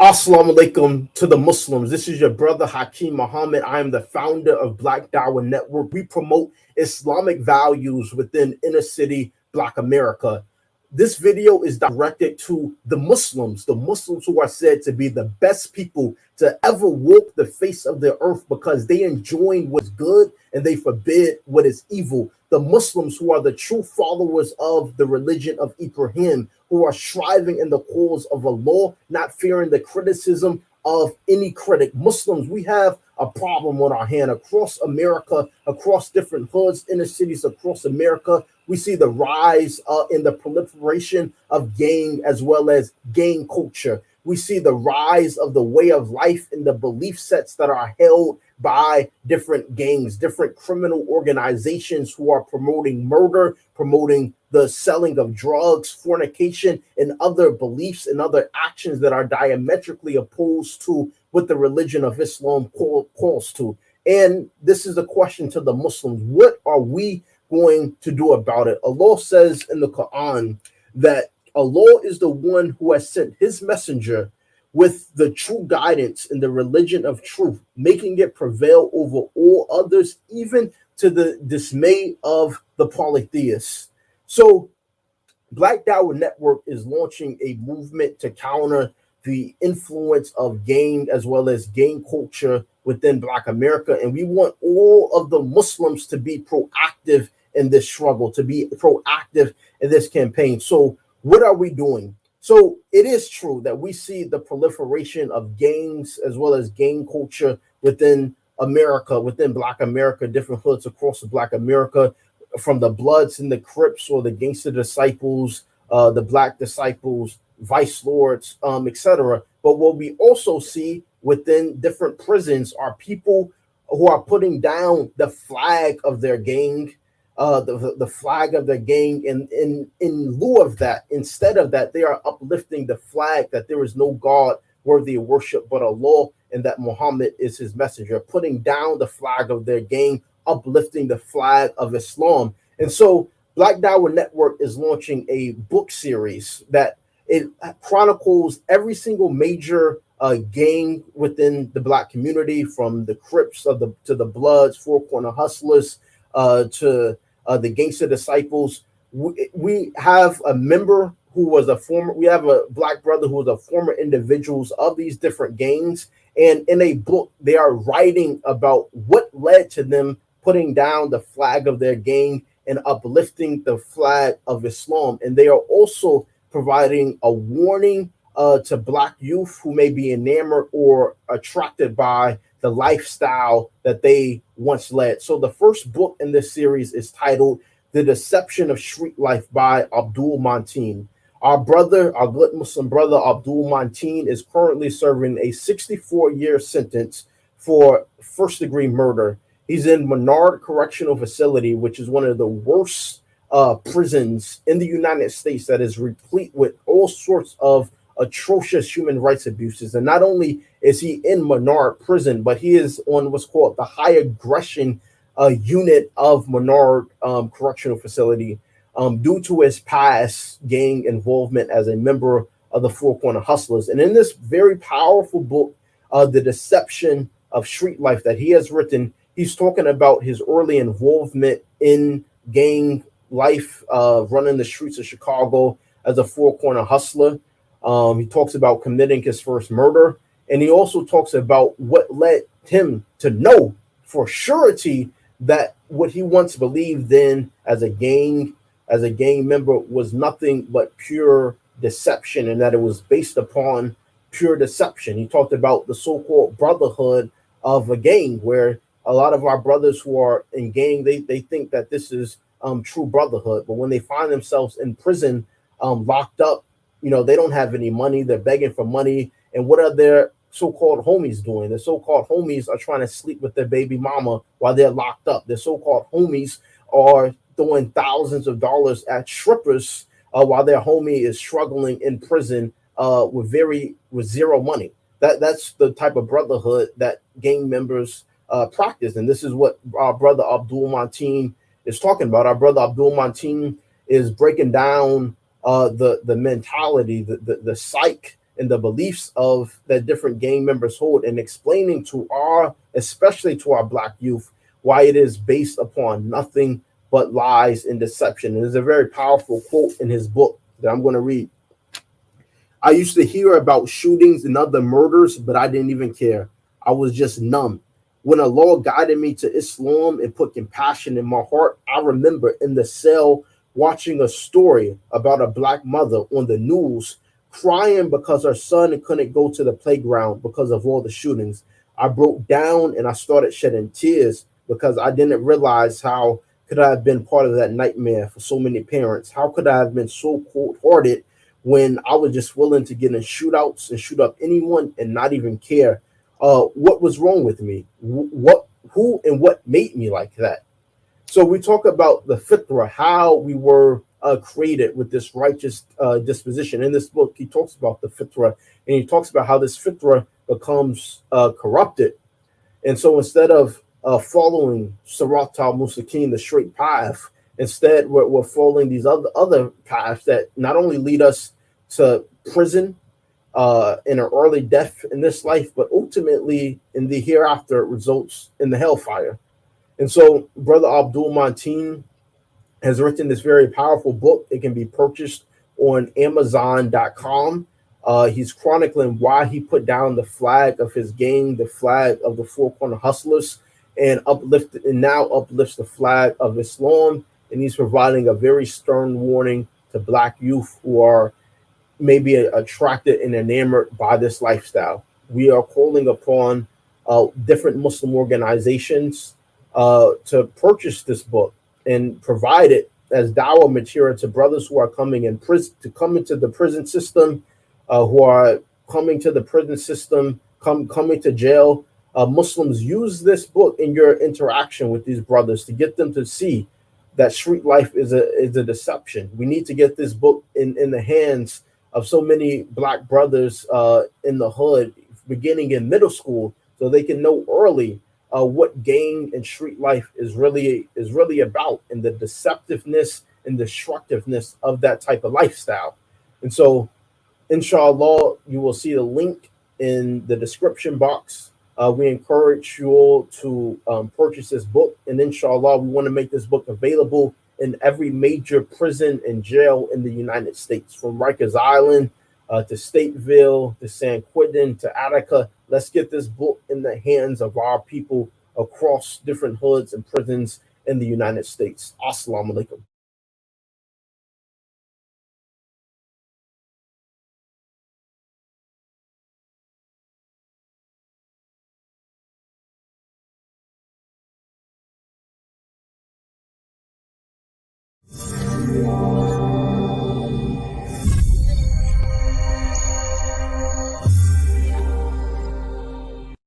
Assalamu alaikum to the Muslims. This is your brother Hakeem Muhammad. I am the founder of Black Dawah Network. We promote Islamic values within inner city Black America. This video is directed to the Muslims who are said to be the best people to ever walk the face of the earth because they enjoin what's good and they forbid what is evil. The Muslims who are the true followers of the religion of Ibrahim, who are striving in the cause of Allah, not fearing the criticism of any critic. Muslims, we have a problem on our hand across America, across different hoods, inner cities across America. We see the rise in the proliferation of gang as well as gang culture. We see the rise of the way of life and the belief sets that are held by different gangs, different criminal organizations who are promoting murder, promoting the selling of drugs, fornication, and other beliefs and other actions that are diametrically opposed to what the religion of Islam calls to. And this is a question to the Muslims. What are we going to do about it? Allah says in the Quran that Allah is the one who has sent his messenger with the true guidance in the religion of truth, making it prevail over all others, even to the dismay of the polytheists. So Black Dawah Network is launching a movement to counter the influence of gang as well as gang culture within Black America. And we want all of the Muslims to be proactive in this struggle, to be proactive in this campaign. So what are we doing? So it is true that we see the proliferation of gangs as well as gang culture within America, within Black America, different hoods across the Black America, from the Bloods and the Crips or the Gangster Disciples, the Black Disciples, Vice Lords, etc. But what we also see within different prisons are people who are putting down the flag of their gang, the flag of the gang, and in lieu of that, instead of that, they are uplifting the flag that there is no God worthy of worship but Allah, and that Muhammad is his messenger, putting down the flag of their gang, uplifting the flag of Islam. And so Black Dawah Network is launching a book series that it chronicles every single major gang within the Black community, from the Crips to the Bloods, Four Corner Hustlers, to the Gangster Disciples. We have a member who was we have a Black brother who was a former individuals of these different gangs. And in a book, they are writing about what led to them putting down the flag of their gang and uplifting the flag of Islam. And they are also providing a warning to Black youth who may be enamored or attracted by the lifestyle that they once led. So the first book in this series is titled The Deception of Street Life by Abdul Mateen. Our good Muslim brother, Abdul Mateen, is currently serving a 64-year sentence for first-degree murder. He's in Menard Correctional Facility, which is one of the worst prisons in the United States that is replete with all sorts of atrocious human rights abuses. And not only is he in Menard prison, but he is on what's called the high aggression unit of Menard Correctional Facility due to his past gang involvement as a member of the Four Corner Hustlers. And in this very powerful book, The Deception of Street Life, that he has written, he's talking about his early involvement in gang life, running the streets of Chicago as a Four Corner Hustler. He talks about committing his first murder, and he also talks about what led him to know for surety that what he once believed in as a gang member was nothing but pure deception, and that it was based upon pure deception. He talked about the so-called brotherhood of a gang, where a lot of our brothers who are in gang, they think that this is true brotherhood, but when they find themselves in prison, locked up, they don't have any money. They're begging for money. And what are their so-called homies doing? The so-called homies are trying to sleep with their baby mama while they're locked up. The so-called homies are throwing thousands of dollars at strippers while their homie is struggling in prison with zero money. That's the type of brotherhood that gang members practice. And this is what our brother Abdul Mateen is talking about. Our brother Abdul Mateen is breaking down the mentality, the psyche and the beliefs of that different gang members hold, and explaining to our, especially to our black youth, why it is based upon nothing but lies and deception. And there's a very powerful quote in his book that I'm going to read. I used to hear about shootings and other murders, but I didn't even care. I was just numb. When Allah guided me to Islam and put compassion in my heart, I remember in the cell watching a story about a black mother on the news crying because her son couldn't go to the playground because of all the shootings. I broke down and I started shedding tears because I didn't realize how could I have been part of that nightmare for so many parents. How could I have been so cold-hearted when I was just willing to get in shootouts and shoot up anyone and not even care what was wrong with me, who, and what made me like that. So we talk about the fitra, how we were created with this righteous disposition. In this book, he talks about the fitra, and he talks about how this fitra becomes corrupted. And so instead of following Sirat al-Mustaqim, the straight path, instead we're following these other paths that not only lead us to prison, in an early death in this life, but ultimately in the hereafter results in the hellfire. And so Brother Abdul Mateen has written this very powerful book. It can be purchased on Amazon.com. He's chronicling why he put down the flag of his gang, the flag of the Four Corner Hustlers, and now uplifts the flag of Islam. And he's providing a very stern warning to black youth who are maybe attracted and enamored by this lifestyle. We are calling upon different Muslim organizations to purchase this book and provide it as dawah material to brothers who are coming in prison, to come into the prison system, who are coming to the prison system, coming to jail. Muslims, use this book in your interaction with these brothers to get them to see that street life is a deception. We need to get this book in the hands of so many black brothers in the hood, beginning in middle school, so they can know early what gang and street life is really about, and the deceptiveness and destructiveness of that type of lifestyle. And so, inshallah, you will see the link in the description box. We encourage you all to purchase this book, and inshallah, we want to make this book available in every major prison and jail in the United States, from Rikers Island to Stateville to San Quentin to Attica. Let's get this book in the hands of our people across different hoods and prisons in the United States. Assalamu alaikum.